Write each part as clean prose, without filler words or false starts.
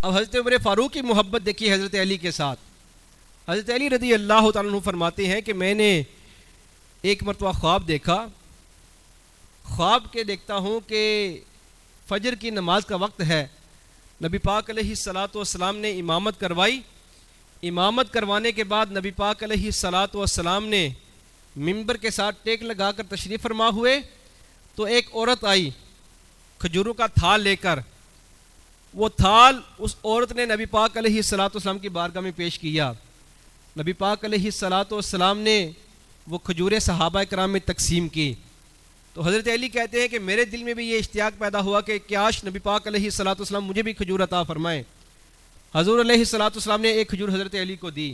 اب حضرت عمر فاروق کی محبت دیکھیے حضرت علی کے ساتھ. حضرت علی رضی اللہ تعالیٰ عنہ فرماتے ہیں کہ میں نے ایک مرتبہ خواب دیکھا. خواب کے دیکھتا ہوں کہ فجر کی نماز کا وقت ہے. نبی پاک علیہ الصلاۃ والسلام نے امامت کروائی. امامت کروانے کے بعد نبی پاک علیہ الصلاۃ والسلام نے ممبر کے ساتھ ٹیک لگا کر تشریف فرما ہوئے تو ایک عورت آئی کھجوروں کا تھال لے کر. وہ تھال اس عورت نے نبی پاک علیہ الصلاۃ والسلام کی بارگاہ میں پیش کیا. نبی پاک علیہ الصلاۃ والسلام نے وہ کھجوریں صحابہ کرام میں تقسیم کی. تو حضرت علی کہتے ہیں کہ میرے دل میں بھی یہ اشتیاق پیدا ہوا کہ کاش نبی پاک علیہ الصلاۃ والسلام مجھے بھی کھجور عطا فرمائیں. حضور علیہ الصلاۃ والسلام نے ایک کھجور حضرت علی کو دی.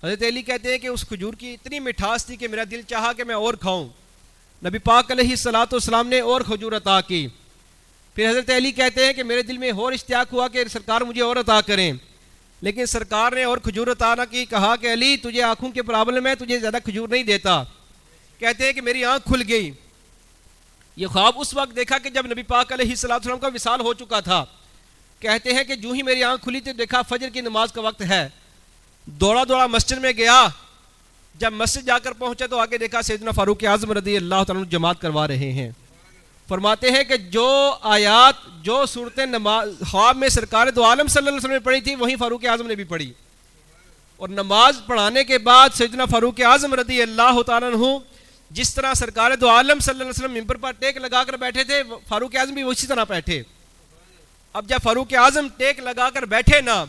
حضرت علی کہتے ہیں کہ اس کھجور کی اتنی مٹھاس تھی کہ میرا دل چاہا کہ میں اور کھاؤں. نبی پاک علیہ الصلاۃ والسلام نے اور کھجور عطا کی. پھر حضرت علی کہتے ہیں کہ میرے دل میں اور اشتیاق ہوا کہ سرکار مجھے اور عطا کریں, لیکن سرکار نے اور کھجور عطا نہ کی. کہا کہ علی تجھے آنکھوں کے پرابلم ہے, تجھے زیادہ کھجور نہیں دیتا. کہتے ہیں کہ میری آنکھ کھل گئی. یہ خواب اس وقت دیکھا کہ جب نبی پاک علیہ الصلوۃ والسلام کا وصال ہو چکا تھا. کہتے ہیں کہ جو ہی میری آنکھ کھلی تو دیکھا فجر کی نماز کا وقت ہے. دوڑا دوڑا مسجد میں گیا. جب مسجد جا کر پہنچا تو آگے دیکھا سیدنا فاروق اعظم رضی اللہ تعالیٰ عنہ جماعت کروا رہے ہیں. فرماتے ہیں کہ جو آیات جو صورتیں نماز خواب میں سرکار دو عالم صلی اللہ علیہ وسلم نے پڑھی تھی وہیں فاروق اعظم نے بھی پڑھی. اور نماز پڑھانے کے بعد سیدنا فاروق اعظم رضی اللہ تعالیٰ عنہ جس طرح سرکار دو عالم صلی اللہ علیہ وسلم ممبر پر ٹیک لگا کر بیٹھے تھے فاروق اعظم بھی اسی طرح بیٹھے. اب جب فاروق اعظم ٹیک لگا کر بیٹھے نا,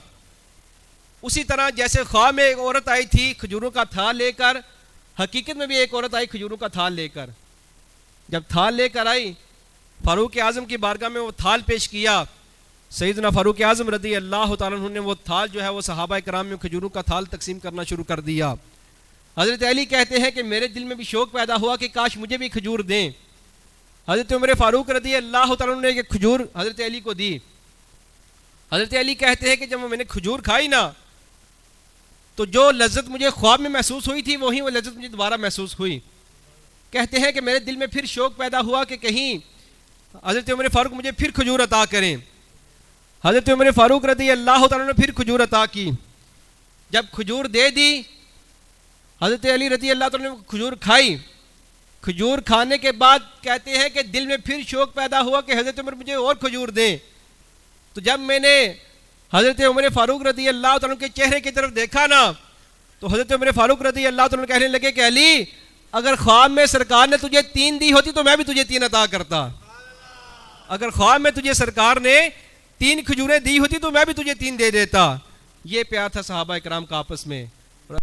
اسی طرح جیسے خواب میں ایک عورت آئی تھی کھجوروں کا تھال لے کر, حقیقت میں بھی ایک عورت آئی کھجوروں کا تھال لے کر. جب تھال لے کر آئی فاروق اعظم کی بارگاہ میں وہ تھال پیش کیا. سیدنا فاروق اعظم رضی اللہ تعالیٰ عنہ نے وہ تھال جو ہے وہ صحابہ کرام میں کھجوروں کا تھال تقسیم کرنا شروع کر دیا. حضرت علی کہتے ہیں کہ میرے دل میں بھی شوق پیدا ہوا کہ کاش مجھے بھی کھجور دیں. حضرت عمر فاروق رضی اللہ تعالیٰ عنہ نے یہ کھجور حضرت علی کو دی. حضرت علی کہتے ہیں کہ جب میں نے کھجور کھائی نا تو جو لذت مجھے خواب میں محسوس ہوئی تھی وہی وہ لذت مجھے دوبارہ محسوس ہوئی. کہتے ہیں کہ میرے دل میں پھر شوق پیدا ہوا کہ کہیں حضرت عمر فاروق مجھے پھر کھجور عطا کریں. حضرت عمر فاروق رضی اللہ تعالیٰ نے پھر کھجور عطا کی. جب کھجور دے دی حضرت علی رضی اللہ تعالیٰ نے کھجور کھائی. کھجور کھانے کے بعد کہتے ہیں کہ دل میں پھر شوق پیدا ہوا کہ حضرت عمر مجھے اور کھجور دیں. تو جب میں نے حضرت عمر فاروق رضی اللہ تعالیٰ کے چہرے کی طرف دیکھا نا تو حضرت عمر فاروق رضی اللہ تعالیٰ کہنے لگے کہ علی اگر خواب میں سرکار نے تجھے 3 دی ہوتی تو میں بھی تجھے 3 عطا کرتا. اگر خواب میں تجھے سرکار نے 3 کھجوریں دی ہوتی تو میں بھی تجھے 3 دے دیتا. یہ پیار تھا صحابہ کرام کا آپس میں.